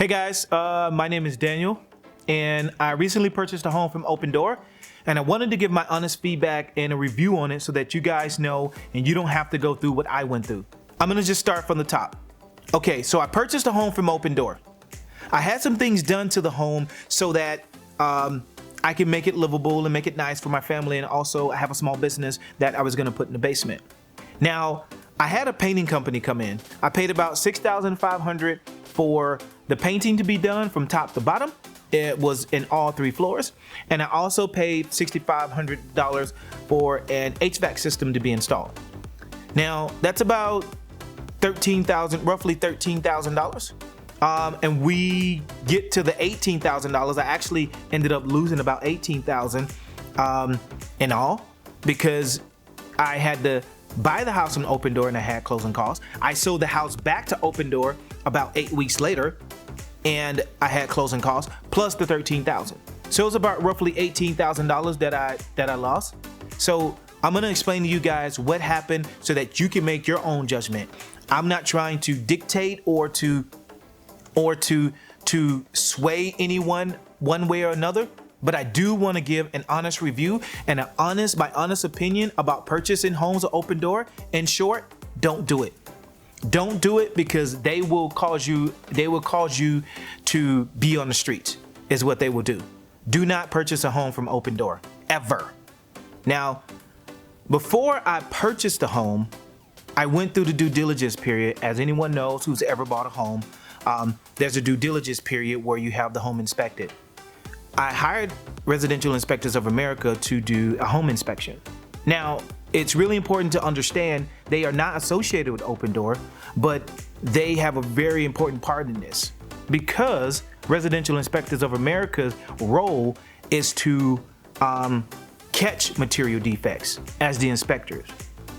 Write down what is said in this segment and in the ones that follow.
Hey guys, my name is Daniel, and I recently purchased a home from Opendoor, and I wanted to give my honest feedback and a review on it so that you guys know and you don't have to go through what I went through. I'm gonna just start from the top. Okay, so I purchased a home from Opendoor. I had some things done to the home so that I can make it livable and make it nice for my family, and also I have a small business that I was gonna put in the basement. Now, I had a painting company come in. I paid about $6,500 for the painting to be done from top to bottom. It was in all 3 floors. And I also paid $6,500 for an HVAC system to be installed. Now, that's about roughly $13,000. And we get to the $18,000. I actually ended up losing about $18,000 in all, because I had to buy the house from Opendoor and I had closing costs. I sold the house back to Opendoor about 8 weeks later, and I had closing costs plus the $13,000. So it was about roughly $18,000 that I lost. So I'm gonna explain to you guys what happened so that you can make your own judgment. I'm not trying to dictate or to sway anyone one way or another, but I do want to give an honest review and my honest opinion about purchasing homes at Opendoor. In short, don't do it. Don't do it, because they will cause you to be on the streets, is what they will do. Do not purchase a home from Opendoor, ever. Now, before I purchased the home, I went through the due diligence period. As anyone knows who's ever bought a home, there's a due diligence period where you have the home inspected. I hired Residential Inspectors of America to do a home inspection. Now, it's really important to understand they are not associated with Opendoor, but they have a very important part in this, because Residential Inspectors of America's role is to catch material defects as the inspectors.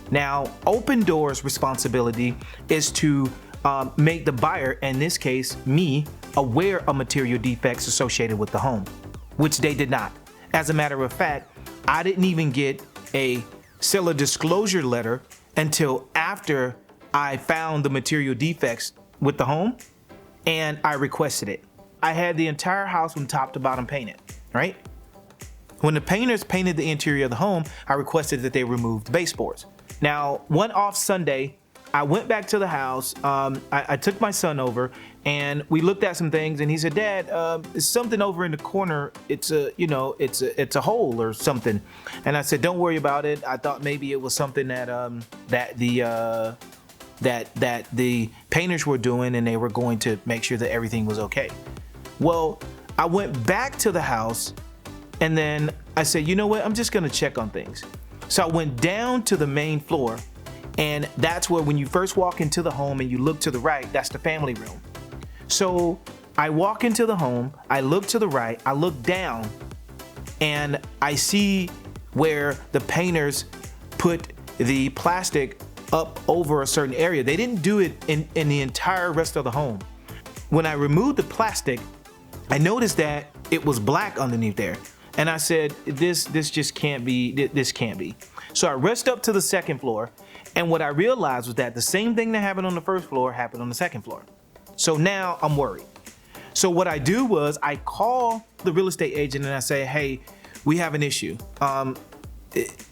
Now, Opendoor's responsibility is to make the buyer, in this case me, aware of material defects associated with the home, which they did not. As a matter of fact, I didn't even get a seller disclosure letter until after I found the material defects with the home and I requested it. I had the entire house from top to bottom painted, right? When the painters painted the interior of the home, I requested that they remove the baseboards. Now, one off Sunday, I went back to the house. I took my son over and we looked at some things, and he said, "Dad, it's something over in the corner. It's a hole or something." And I said, "Don't worry about it." I thought maybe it was something that the painters were doing, and they were going to make sure that everything was okay. Well, I went back to the house, and then I said, "You know what? I'm just gonna check on things." So I went down to the main floor. And that's where, when you first walk into the home and you look to the right, that's the family room. So I walk into the home, I look to the right, I look down, and I see where the painters put the plastic up over a certain area. They didn't do it in the entire rest of the home. When I removed the plastic, I noticed that it was black underneath there. And I said, this just can't be, this can't be. So I rushed up to the second floor, and what I realized was that the same thing that happened on the first floor happened on the second floor. So now I'm worried. So what I do was I call the real estate agent and I say, "Hey, we have an issue.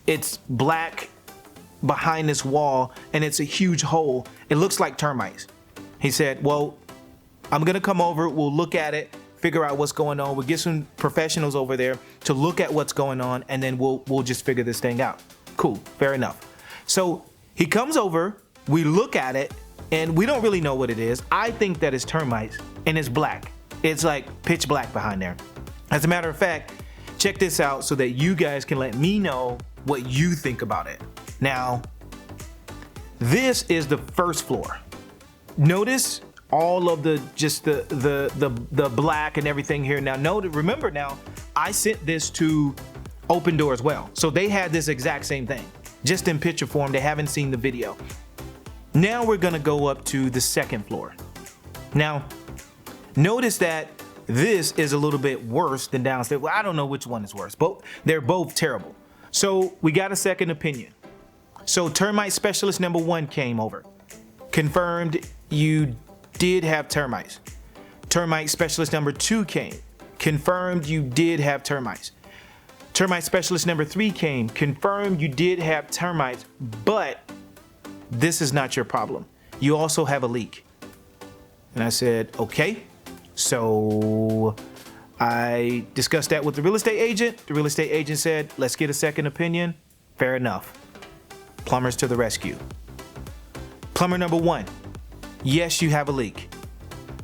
It's black behind this wall and it's a huge hole. It looks like termites." He said, "Well, I'm gonna come over, we'll look at it, figure out what's going on. We'll get some professionals over there to look at what's going on, and then we'll just figure this thing out." Cool, fair enough. So he comes over, we look at it, and we don't really know what it is. I think that it's termites, and it's black. It's like pitch black behind there. As a matter of fact, check this out so that you guys can let me know what you think about it. Now, this is the first floor. Notice all of the black and everything here. Now, remember now, I sent this to Opendoor as well. So they had this exact same thing, just in picture form. They haven't seen the video. Now we're gonna go up to the second floor. Now, notice that this is a little bit worse than downstairs. Well, I don't know which one is worse, but they're both terrible. So we got a second opinion. So termite specialist number 1 came over, confirmed you did have termites. Termite specialist number 2 came, confirmed you did have termites. Termite specialist number 3 came, confirmed you did have termites, but this is not your problem. You also have a leak. And I said, okay. So I discussed that with the real estate agent. The real estate agent said, let's get a second opinion. Fair enough. Plumbers to the rescue. Plumber number 1, yes, you have a leak.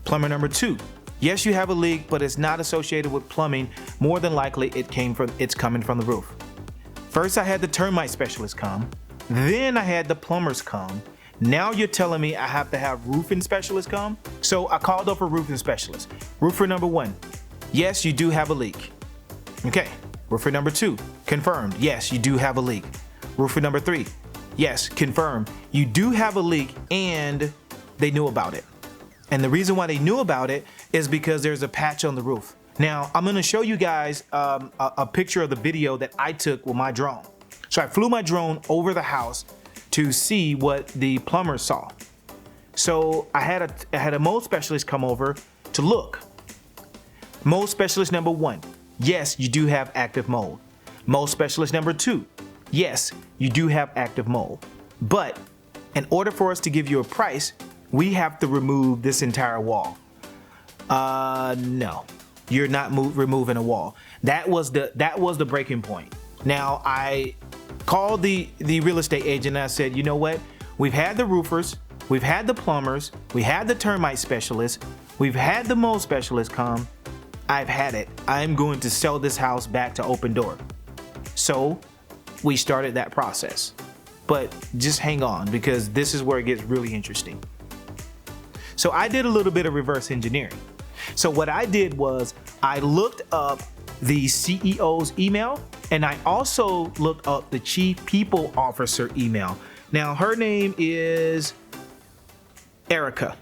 Plumber number 2, yes, you have a leak, but it's not associated with plumbing. More than likely, it's coming from the roof. First, I had the termite specialist come. Then I had the plumbers come. Now you're telling me I have to have roofing specialists come? So I called up a roofing specialist. Roofer number 1, yes, you do have a leak. Okay. Roofer number 2, confirmed. Yes, you do have a leak. Roofer number 3, yes, confirmed. You do have a leak, and they knew about it. And the reason why they knew about it is because there's a patch on the roof. Now, I'm gonna show you guys a picture of the video that I took with my drone. So I flew my drone over the house to see what the plumber saw. So I had a mold specialist come over to look. Mold specialist number 1, yes, you do have active mold. Mold specialist number 2, yes, you do have active mold. But in order for us to give you a price, we have to remove this entire wall. No, you're not removing a wall. That was the breaking point. Now I called the real estate agent and I said, you know what? We've had the roofers, we've had the plumbers, we had the termite specialists, we've had the mold specialist come. I've had it. I'm going to sell this house back to Opendoor. So we started that process. But just hang on, because this is where it gets really interesting. So I did a little bit of reverse engineering. So what I did was I looked up the CEO's email, and I also looked up the Chief People Officer email. Now her name is Erica.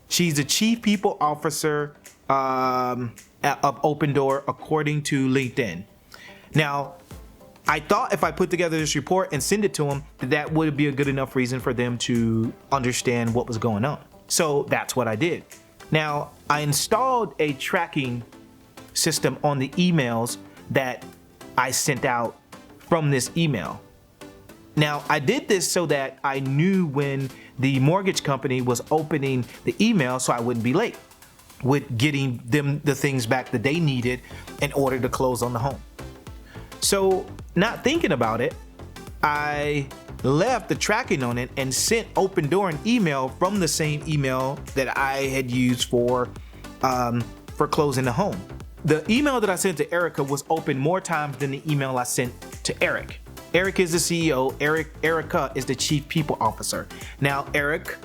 She's the Chief People Officer of Opendoor, according to LinkedIn. Now, I thought if I put together this report and send it to them, that would be a good enough reason for them to understand what was going on. So that's what I did. Now, I installed a tracking system on the emails that I sent out from this email. Now, I did this so that I knew when the mortgage company was opening the email, so I wouldn't be late with getting them the things back that they needed in order to close on the home. So, not thinking about it, I left the tracking on it and sent Opendoor an email from the same email that I had used for closing the home. The email that I sent to Erica was opened more times than the email I sent to Eric. Eric is the CEO, Erica is the Chief People Officer. Now, Eric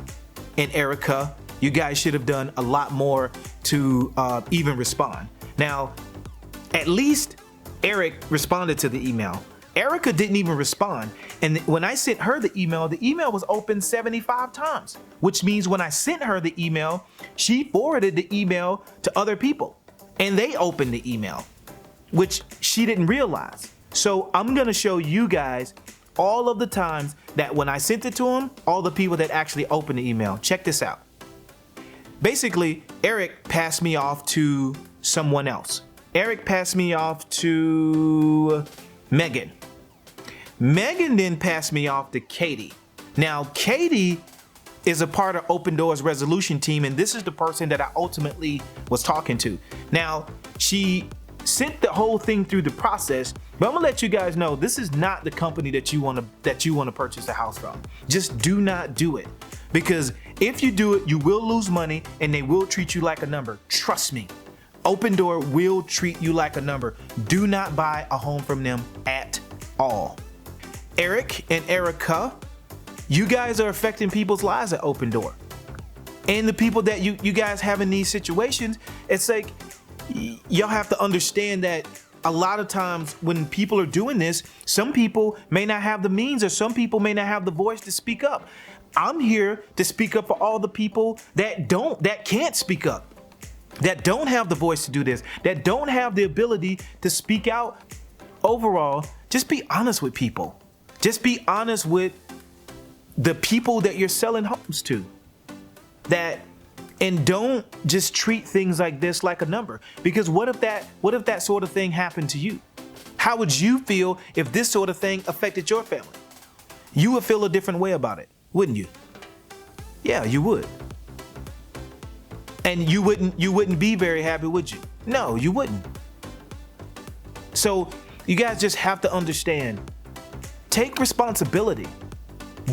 and Erica, you guys should have done a lot more to even respond. Now, at least Eric responded to the email. Erica didn't even respond. And when I sent her the email was opened 75 times, which means when I sent her the email, she forwarded the email to other people and they opened the email, which she didn't realize. So I'm gonna show you guys all of the times that when I sent it to them, all the people that actually opened the email. Check this out. Basically, Eric passed me off to someone else. Eric passed me off to Megan. Megan then passed me off to Katie. Now, Katie is a part of Opendoor's resolution team, and this is the person that I ultimately was talking to. Now, she sent the whole thing through the process, but I'm gonna let you guys know this is not the company that you want to purchase a house from. Just do not do it, because if you do it, you will lose money and they will treat you like a number. Trust me. Opendoor will treat you like a number. Do not buy a home from them at all. Eric and Erica, you guys are affecting people's lives at Opendoor. And the people that you guys have in these situations, it's like, y'all have to understand that a lot of times when people are doing this, some people may not have the means, or some people may not have the voice to speak up. I'm here to speak up for all the people that can't speak up, that don't have the voice to do this, that don't have the ability to speak out. Overall, just be honest with people. Just be honest with the people that you're selling homes to. That And don't just treat things like this like a number, because what if that sort of thing happened to you? How would you feel if this sort of thing affected your family? You would feel a different way about it, wouldn't you? Yeah, you would. And you wouldn't be very happy, would you? No, you wouldn't. So you guys just have to understand, take responsibility.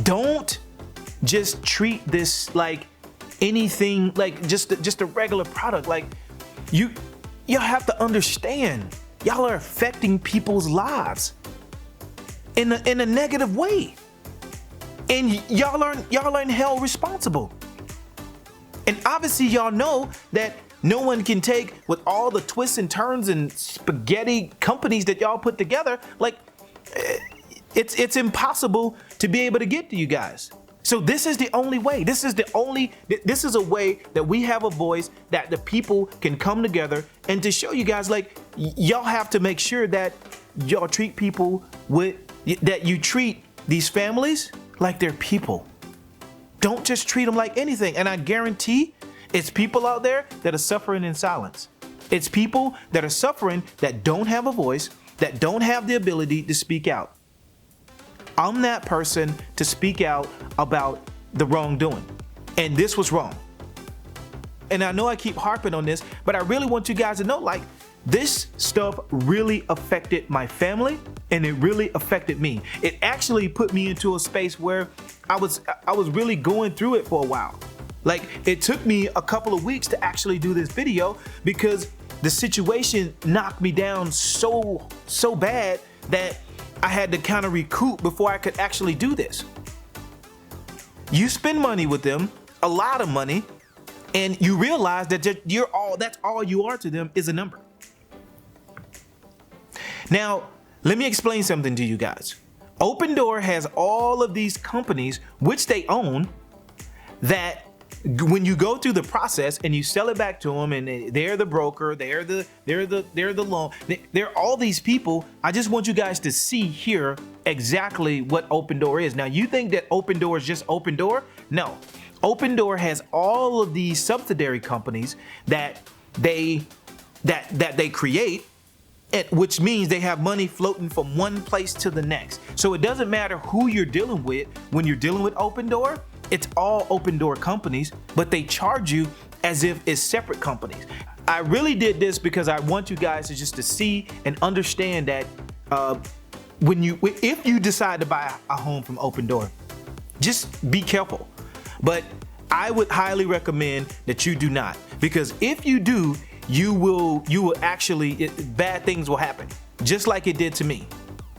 Don't just treat this like anything, like just a regular product. Like y'all have to understand, y'all are affecting people's lives in a negative way. And y'all are held responsible. And obviously y'all know that no one can take with all the twists and turns and spaghetti companies that y'all put together. Like it's impossible to be able to get to you guys. So this is the only way. This is a way that we have a voice, that the people can come together and to show you guys, like, y'all have to make sure that y'all treat people that you treat these families like they're people. Don't just treat them like anything. And I guarantee it's people out there that are suffering in silence. It's people that are suffering that don't have a voice, that don't have the ability to speak out. I'm that person to speak out about the wrongdoing. And this was wrong. And I know I keep harping on this, but I really want you guys to know, like, this stuff really affected my family and it really affected me. It actually put me into a space where I was really going through it for a while. Like, it took me a couple of weeks to actually do this video because the situation knocked me down so bad that I had to kind of recoup before I could actually do this. You spend money with them, a lot of money, and you realize that that's all you are to them is a number. Now, let me explain something to you guys. Opendoor has all of these companies which they own, that when you go through the process and you sell it back to them, and they're the broker, they're the loan, they're all these people. I just want you guys to see here exactly what Opendoor is. Now, you think that Opendoor is just Opendoor? No. Opendoor has all of these subsidiary companies that they create, which means they have money floating from one place to the next. So it doesn't matter who you're dealing with when you're dealing with Opendoor. It's all Opendoor companies, but they charge you as if it's separate companies. I really did this because I want you guys to see and understand that if you decide to buy a home from Opendoor, just be careful. But I would highly recommend that you do not, because if you do, you will actually, bad things will happen, just like it did to me.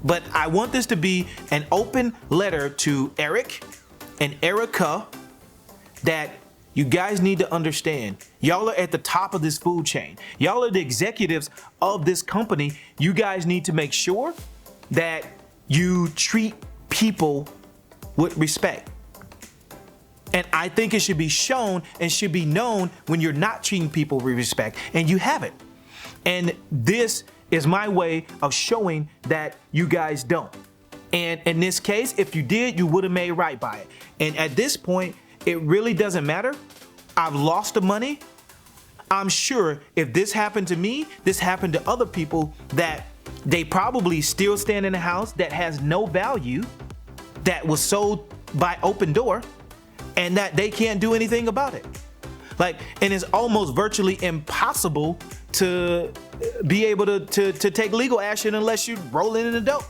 But I want this to be an open letter to Eric and Erica, that you guys need to understand. Y'all are at the top of this food chain. Y'all are the executives of this company. You guys need to make sure that you treat people with respect. And I think it should be shown and should be known when you're not treating people with respect, and you haven't. And this is my way of showing that you guys don't. And in this case, if you did, you would have made right by it. And at this point, it really doesn't matter. I've lost the money. I'm sure if this happened to me, this happened to other people, that they probably still stand in a house that has no value, that was sold by Opendoor, and that they can't do anything about it. Like, and it's almost virtually impossible to be able to take legal action unless you roll in the dope.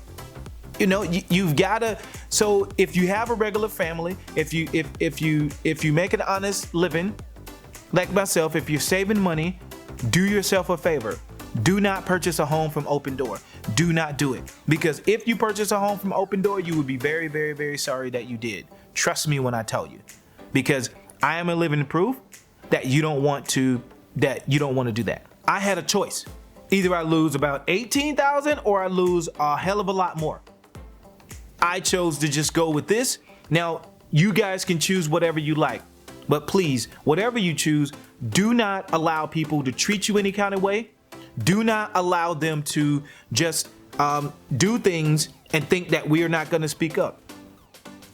You know, you've gotta. So if you have a regular family, if you make an honest living, like myself, if you're saving money, do yourself a favor. Do not purchase a home from Opendoor. Do not do it. Because if you purchase a home from Opendoor, you would be very, very, very sorry that you did. Trust me when I tell you. Because I am a living proof that you don't want to do that. I had a choice. Either I lose about $18,000 or I lose a hell of a lot more. I chose to just go with this. Now, you guys can choose whatever you like, but please, whatever you choose, do not allow people to treat you any kind of way. Do not allow them to just do things and think that we are not going to speak up.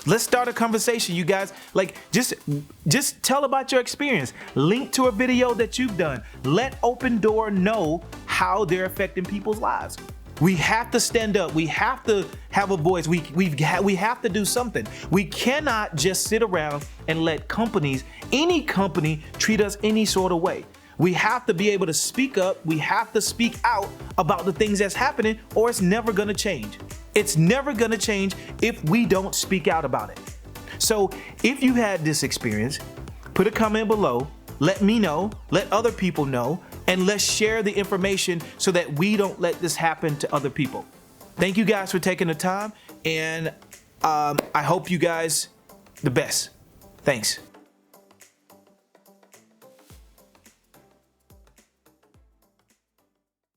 Let's start a conversation, you guys. Like, just tell about your experience. Link to a video that you've done. Let Opendoor know how they're affecting people's lives. We have to stand up. We have to have a voice. We have to do something. We cannot just sit around and let companies, any company, treat us any sort of way. We have to be able to speak up. We have to speak out about the things that's happening, or it's never gonna change. It's never gonna change if we don't speak out about it. So if you had this experience, put a comment below, let me know, let other people know, and let's share the information so that we don't let this happen to other people. Thank you guys for taking the time, and I hope you guys the best. Thanks.